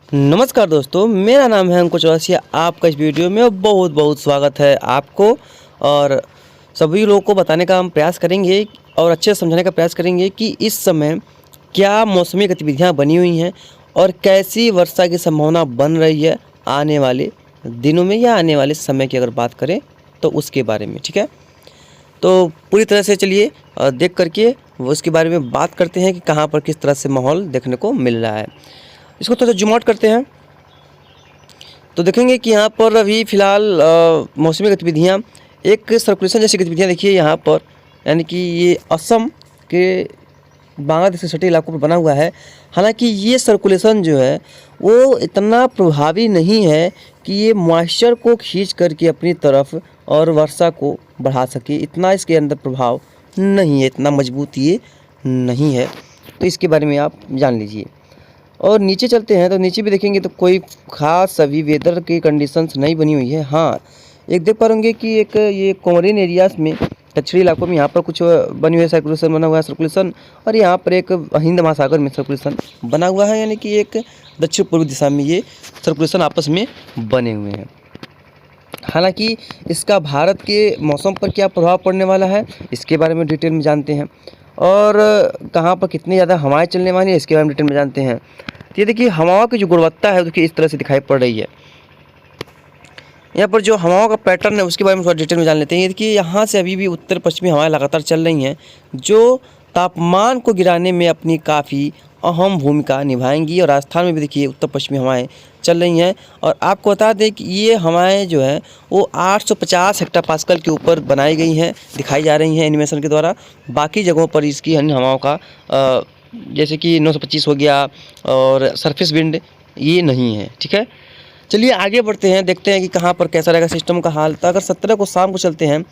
नमस्कार दोस्तों, मेरा नाम है अंकुश चौरसिया। आपका इस वीडियो में बहुत बहुत स्वागत है आपको। और सभी लोगों को बताने का हम प्रयास करेंगे और अच्छे से समझाने का प्रयास करेंगे कि इस समय क्या मौसमी गतिविधियां बनी हुई हैं और कैसी वर्षा की संभावना बन रही है आने वाले दिनों में या आने वाले समय की अगर बात करें तो उसके बारे में। ठीक है, तो पूरी तरह से चलिए देख करके वो उसके बारे में बात करते हैं कि कहाँ पर किस तरह से माहौल देखने को मिल रहा है। इसको थोड़ा सा जूम आउट करते हैं तो देखेंगे कि यहाँ पर अभी फ़िलहाल मौसमी गतिविधियाँ, एक सर्कुलेशन जैसी गतिविधियाँ देखिए यहाँ पर, यानी कि ये असम के बांग्लादेश के सटे इलाकों पर बना हुआ है। हालांकि ये सर्कुलेशन जो है वो इतना प्रभावी नहीं है कि ये मॉइस्चर को खींच करके अपनी तरफ और वर्षा को बढ़ा सके। इतना इसके अंदर प्रभाव नहीं है, इतना मजबूत ये नहीं है। तो इसके बारे में आप जान लीजिए। और नीचे चलते हैं तो नीचे भी देखेंगे तो कोई ख़ास अभी वेदर की कंडीशंस नहीं बनी हुई है। हाँ, एक देख पा रहे कि एक ये कोमरिन एरियाज़ में, दक्षिणी इलाकों में यहाँ पर कुछ बनी हुई है, सर्कुलेशन बना हुआ है सर्कुलेशन। और यहाँ पर एक हिंद महासागर में सर्कुलेशन बना हुआ है, यानी कि एक दक्षिण पूर्व दिशा में ये सर्कुलेशन आपस में बने हुए हैं। हालांकि इसका भारत के मौसम पर क्या प्रभाव पड़ने वाला है इसके बारे में डिटेल में जानते हैं, और कहाँ पर कितनी ज़्यादा हवाएं चलने वाली है इसके बारे में डिटेल में जानते हैं। तो ये देखिए हवाओं की जो गुणवत्ता है देखिए इस तरह से दिखाई पड़ रही है। यहाँ पर जो हवाओं का पैटर्न है उसके बारे में थोड़ा डिटेल में जान लेते हैं। ये देखिए यहाँ से अभी भी उत्तर पश्चिमी हवाएं लगातार चल रही हैं जो तापमान को गिराने में अपनी काफ़ी अहम भूमिका निभाएंगी। और राजस्थान में भी देखिए उत्तर पश्चिमी हवाएं चल रही हैं। और आपको बता दें कि ये हवाएं जो हैं वो 850 हेक्टापास्कल के ऊपर बनाई गई हैं, दिखाई जा रही हैं एनिमेशन के द्वारा। बाकी जगहों पर इसकी अन्य हवाओं का जैसे कि 925 हो गया और सरफेस विंड ये नहीं है। ठीक है, चलिए आगे बढ़ते हैं, देखते हैं कि कहाँ पर कैसा रहेगा सिस्टम का हाल। तो अगर 17 को शाम को चलते हैं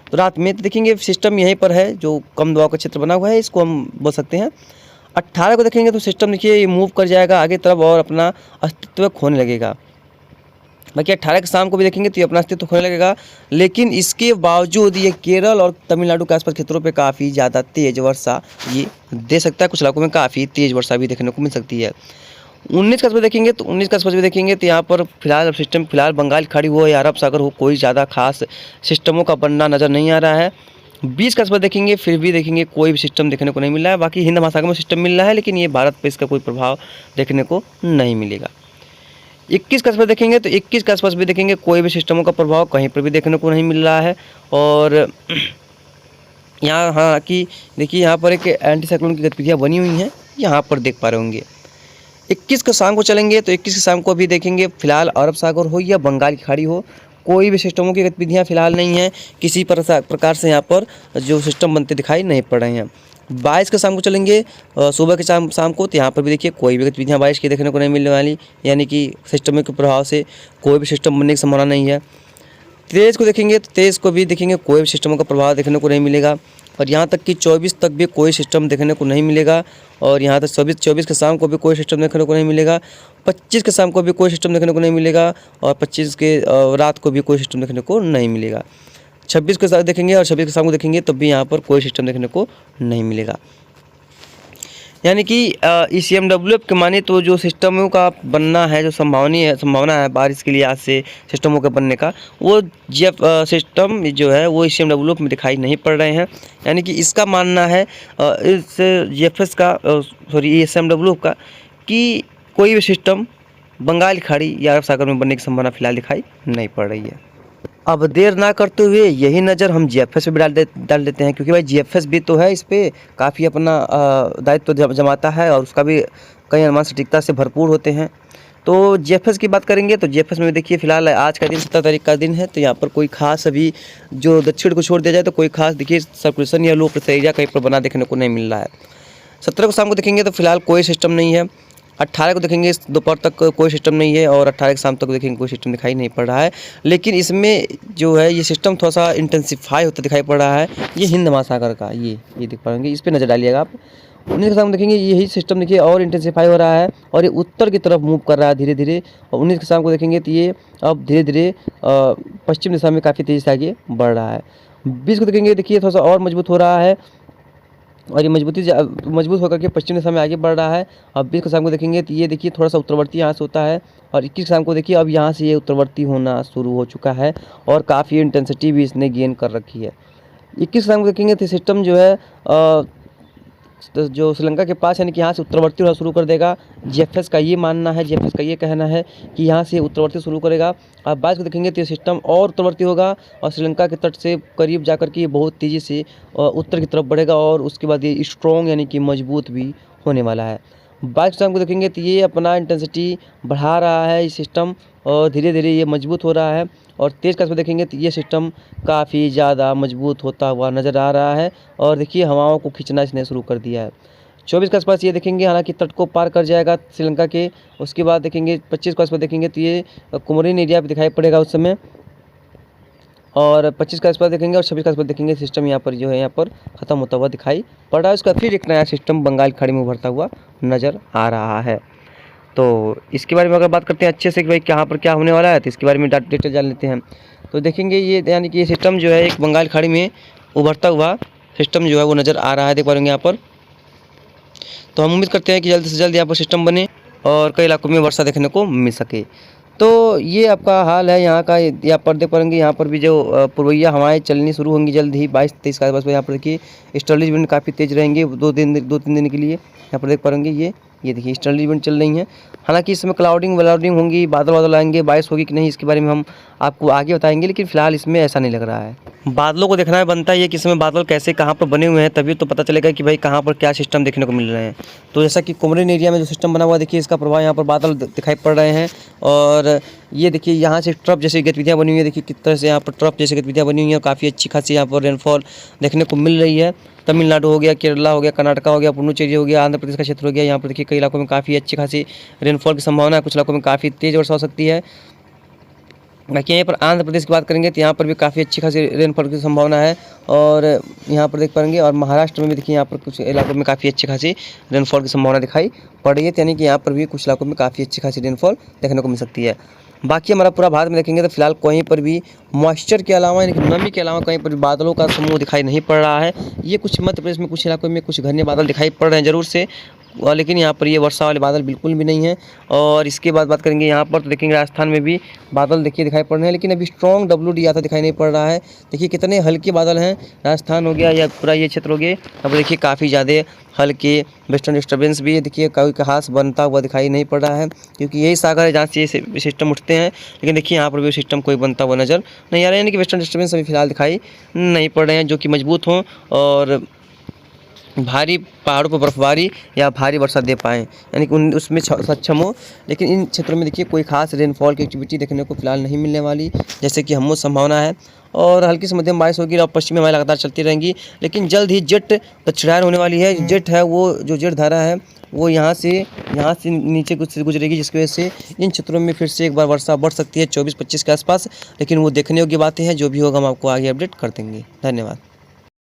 तो रात में तो देखेंगे सिस्टम यहीं पर है, जो कम दबाव का क्षेत्र बना हुआ है, इसको हम बोल सकते हैं। 18 को देखेंगे तो सिस्टम देखिए ये मूव कर जाएगा आगे तरफ और अपना अस्तित्व खोने लगेगा। बाकी 18 के शाम को भी देखेंगे तो ये अपना अस्तित्व खोने लगेगा। लेकिन इसके बावजूद ये केरल और तमिलनाडु के आसपास क्षेत्रों पे काफ़ी ज़्यादा तेज़ वर्षा ये दे सकता है। कुछ इलाकों में काफ़ी तेज़ वर्षा भी देखने को मिल सकती है। 19 के आसपास देखेंगे तो 19 के आसपास भी देखेंगे तो यहाँ पर फिलहाल सिस्टम फिलहाल बंगाल की खाड़ी हो या अरब सागर हो, कोई ज़्यादा खास सिस्टमों का बनना नज़र नहीं आ रहा है। 20 के आसपास देखेंगे फिर भी देखेंगे कोई भी सिस्टम देखने को नहीं मिल रहा है। बाकी हिंद महासागर में सिस्टम मिल रहा है लेकिन ये भारत पे इसका कोई प्रभाव देखने को नहीं मिलेगा। 21 के आसपास देखेंगे तो 21 के आसपास भी देखेंगे कोई भी सिस्टमों का प्रभाव कहीं पर भी देखने को नहीं मिल रहा है। और यहाँ हाँ कि देखिए यहाँ पर एक एंटी साइक्लोन की गतिविधियाँ बनी हुई हैं, यहाँ पर देख पा रहे होंगे। 21 को शाम को चलेंगे तो 21 के शाम को भी देखेंगे फिलहाल अरब सागर हो या बंगाल की खाड़ी हो, कोई भी सिस्टमों की गतिविधियाँ फिलहाल नहीं है। किसी प्रकार से यहाँ पर जो सिस्टम बनते दिखाई नहीं पड़ रहे हैं। 22 के शाम को चलेंगे सुबह के शाम को तो यहाँ पर भी देखिए कोई भी गतिविधियाँ 22 की देखने को नहीं मिलने वाली, यानी कि सिस्टम के प्रभाव से कोई भी सिस्टम बनने की संभावना नहीं है। 23 को देखेंगे तो 23 को भी देखेंगे कोई भी सिस्टम का प्रभाव देखने को नहीं मिलेगा। और यहाँ तक कि 24 तक भी कोई सिस्टम देखने को नहीं मिलेगा। और यहाँ तक 24 के शाम को भी कोई सिस्टम देखने को नहीं मिलेगा। 25 के शाम को भी कोई सिस्टम देखने को नहीं मिलेगा। और 25 के रात को भी कोई सिस्टम देखने को नहीं मिलेगा। 26 के साथ देखेंगे और 26 के शाम को देखेंगे तब भी यहाँ पर कोई सिस्टम देखने को नहीं मिलेगा। यानी कि ECMWF के माने तो जो सिस्टमों का बनना है, जो संभावना है बारिश के लिए आज से सिस्टमों के बनने का, वो सिस्टम जो है वो ECMWF में दिखाई नहीं पड़ रहे हैं। यानी कि इसका मानना है इस GFS का ECMWF का कि कोई भी सिस्टम बंगाल की खाड़ी या अरब सागर में बनने की संभावना फिलहाल दिखाई नहीं पड़ रही है। अब देर ना करते हुए यही नज़र हम GFS पे भी डाल देते हैं, क्योंकि भाई GFS भी तो है, इस पर काफ़ी अपना दायित्व जमाता है और उसका भी कई अनुमान सटीकता से भरपूर होते हैं। तो GFS की बात करेंगे तो GFS में देखिए फिलहाल आज का दिन 17 तारीख का दिन है, तो यहाँ पर कोई खास अभी जो दक्षिण को छोड़ दिया जाए तो कोई खास देखिए सर्कुलेशन या लो प्रेशर एरिया कहीं पर बना देखने को नहीं मिल रहा है। 17 को शाम को देखेंगे तो फिलहाल कोई सिस्टम नहीं है। 18 को देखेंगे दोपहर तक कोई सिस्टम नहीं है और 18 के शाम तक देखेंगे कोई सिस्टम दिखाई नहीं पड़ रहा है। लेकिन इसमें जो है ये सिस्टम थोड़ा सा इंटेंसिफाई होता दिखाई पड़ रहा है। ये हिंद महासागर का ये देख पाएंगे, इस पर नज़र डालिएगा आप। 19 के शाम देखेंगे यही सिस्टम देखिए और इंटेंसिफाई हो रहा है और ये उत्तर की तरफ मूव कर रहा है धीरे धीरे। और 19 के शाम को देखेंगे तो ये अब धीरे धीरे पश्चिम दिशा में काफ़ी तेज़ी से आगे बढ़ रहा है। 20 को देखेंगे देखिए थोड़ा सा और मजबूत हो रहा है और ये मजबूत होकर के पश्चिम दिशा में आगे बढ़ रहा है। अब 20 को शाम को देखेंगे तो ये देखिए थोड़ा सा उत्तरवर्ती यहाँ से होता है, और 21 शाम को देखिए अब यहाँ से ये उत्तरवर्ती होना शुरू हो चुका है और काफ़ी इंटेंसिटी भी इसने गेन कर रखी है। 21 शाम को देखेंगे तो सिस्टम जो है तो जो श्रीलंका के पास यानी कि यहाँ से उत्तरवर्ती होना शुरू कर देगा। जीएफएस का ये मानना है, जीएफएस का ये कहना है कि यहाँ से उत्तरवर्ती शुरू करेगा। आप 22 को देखेंगे तो ये सिस्टम और उत्तरवर्ती होगा और श्रीलंका के तट से करीब जाकर के ये बहुत तेज़ी से उत्तर की तरफ बढ़ेगा और उसके बाद ये स्ट्रॉन्ग यानी कि मजबूत भी होने वाला है। 22 शाम को देखेंगे तो ये अपना इंटेंसिटी बढ़ा रहा है ये सिस्टम, और धीरे धीरे ये मजबूत हो रहा है। और 23 का देखेंगे तो ये सिस्टम काफ़ी ज़्यादा मजबूत होता हुआ नज़र आ रहा है और देखिए हवाओं को खींचना इसने शुरू कर दिया है। 24 के आसपास ये देखेंगे हालांकि तट को पार कर जाएगा श्रीलंका के। उसके बाद देखेंगे 25 के आसपास देखेंगे तो ये कुमरिन एरिया पे दिखाई पड़ेगा उस समय, और 25 के आसपास देखेंगे और 26 के आसपास देखेंगे सिस्टम यहाँ पर जो है यहाँ पर ख़त्म होता हुआ दिखाई पड़ रहा है। उसका फिर एक नया सिस्टम बंगाल की खाड़ी में उभरता हुआ नज़र आ रहा है। तो इसके बारे में अगर बात करते हैं अच्छे से कि भाई कहाँ पर क्या होने वाला है, तो इसके बारे में डिटेल जान लेते हैं। तो देखेंगे ये यानी कि ये सिस्टम जो है एक बंगाल खाड़ी में उभरता हुआ सिस्टम जो है वो नज़र आ रहा है, देख पा रहे यहाँ पर। तो हम उम्मीद करते हैं कि जल्द से जल्द यहाँ पर सिस्टम बने और कई इलाकों में वर्षा देखने को मिल सके। तो ये आपका हाल है यहाँ का। यहाँ पर देख पाएंगे यहाँ पर भी जो पूर्वइया हवाएं चलनी शुरू होंगी जल्द ही 22-23 के आसपास। यहाँ पर देखिए ईस्टर्ली विंड काफ़ी तेज़ रहेंगे 2-3 दिन के लिए। यहाँ पर देख पाएंगे ये देखिए ईस्टर्ली विंड चल रही हैं। हालांकि इसमें क्लाउडिंग होंगी, बादल आएंगे, बारिश होगी कि नहीं इसके बारे में हम आपको आगे बताएंगे, लेकिन फिलहाल इसमें ऐसा नहीं लग रहा है। बादलों को देखना बनता है कि इसमें बादल कैसे कहाँ पर बने हुए हैं, तभी तो पता चलेगा कि भाई कहाँ पर क्या सिस्टम देखने को मिल रहे हैं। तो जैसा कि कुमरिन एरिया में जो सिस्टम बना हुआ देखिए इसका प्रभाव यहाँ पर बादल दिखाई पड़ रहे हैं। और ये देखिए यहाँ से ट्रफ जैसी गतिविधियाँ बनी हुई है, देखिए किस तरह से यहाँ पर ट्रफ जैसी गतिविधियाँ बनी हुई हैं। काफ़ी अच्छी खासी यहाँ पर रेनफॉल देखने को मिल रही है। तमिलनाडु हो गया, केरला हो गया, कर्नाटका हो गया, पुडुचेरी हो गया, आंध्र प्रदेश का क्षेत्र हो गया। यहाँ पर देखिए कई इलाकों में काफ़ी अच्छी खासी रेनफॉल की संभावना है, कुछ इलाकों में काफ़ी तेज़ वर्षा हो सकती है। बाकी यहाँ पर आंध्र प्रदेश की बात करेंगे तो यहाँ पर भी काफ़ी अच्छी खासी रेनफॉल की संभावना है। और यहाँ पर देख पाएंगे और महाराष्ट्र में भी देखिए यहाँ पर कुछ इलाकों में काफ़ी अच्छी खासी रेनफॉल की संभावना दिखाई पड़ रही है, यानी कि यहाँ पर भी कुछ इलाकों में काफ़ी अच्छी खासी रेनफॉल देखने को मिल सकती है। बाकी हमारा पूरा भारत में देखेंगे तो फिलहाल कहीं पर भी मॉइस्चर के अलावा यानी कि नमी के अलावा कहीं पर भी बादलों का समूह दिखाई नहीं पड़ रहा है। ये कुछ मध्य प्रदेश में कुछ इलाकों में कुछ घने बादल दिखाई पड़ रहे हैं ज़रूर से, लेकिन यहाँ पर ये वर्षा वाले बादल बिल्कुल भी नहीं है। और इसके बाद बात करेंगे यहाँ पर तो देखेंगे राजस्थान में भी बादल देखिए दिखाई पड़ रहे हैं, लेकिन अभी स्ट्रॉन्ग WD आता दिखाई नहीं पड़ रहा है। देखिए कितने हल्के बादल हैं, राजस्थान हो गया या पूरा ये क्षेत्र हो गया। अब देखिए काफ़ी ज़्यादा हल्के वेस्टर्न डिस्टर्बेंस भी देखिए कोई खास बनता हुआ दिखाई नहीं पड़ रहा है, क्योंकि यही सागर है जहाँ से ये सिस्टम उठते हैं। लेकिन देखिए यहाँ पर भी सिस्टम कोई बनता हुआ नज़र नहीं आ रहा है, यानी कि वेस्टर्न डिस्टर्बेंस अभी फिलहाल दिखाई नहीं पड़ रहे हैं जो कि मजबूत हों और भारी पहाड़ों पर बर्फबारी या भारी वर्षा दे पाएँ, यानी कि उसमें सक्षम हो। लेकिन इन क्षेत्रों में देखिए कोई खास रेनफॉल की एक्टिविटी देखने को फिलहाल नहीं मिलने वाली, जैसे कि हमको संभावना है। और हल्की से मध्यम बारिश होगी और पश्चिमी हवाएं लगातार चलती रहेंगी, लेकिन जल्द ही जेट दक्षिणायन होने वाली है। जेट है वो जो जेट धारा है वो यहाँ से नीचे गुजरेगी, जिसकी वजह से इन क्षेत्रों में फिर से एक बार वर्षा बढ़ सकती है 24-25 के आसपास। लेकिन वो देखने योग्य बातें हैं, जो भी होगा हम आपको आगे अपडेट कर देंगे। धन्यवाद।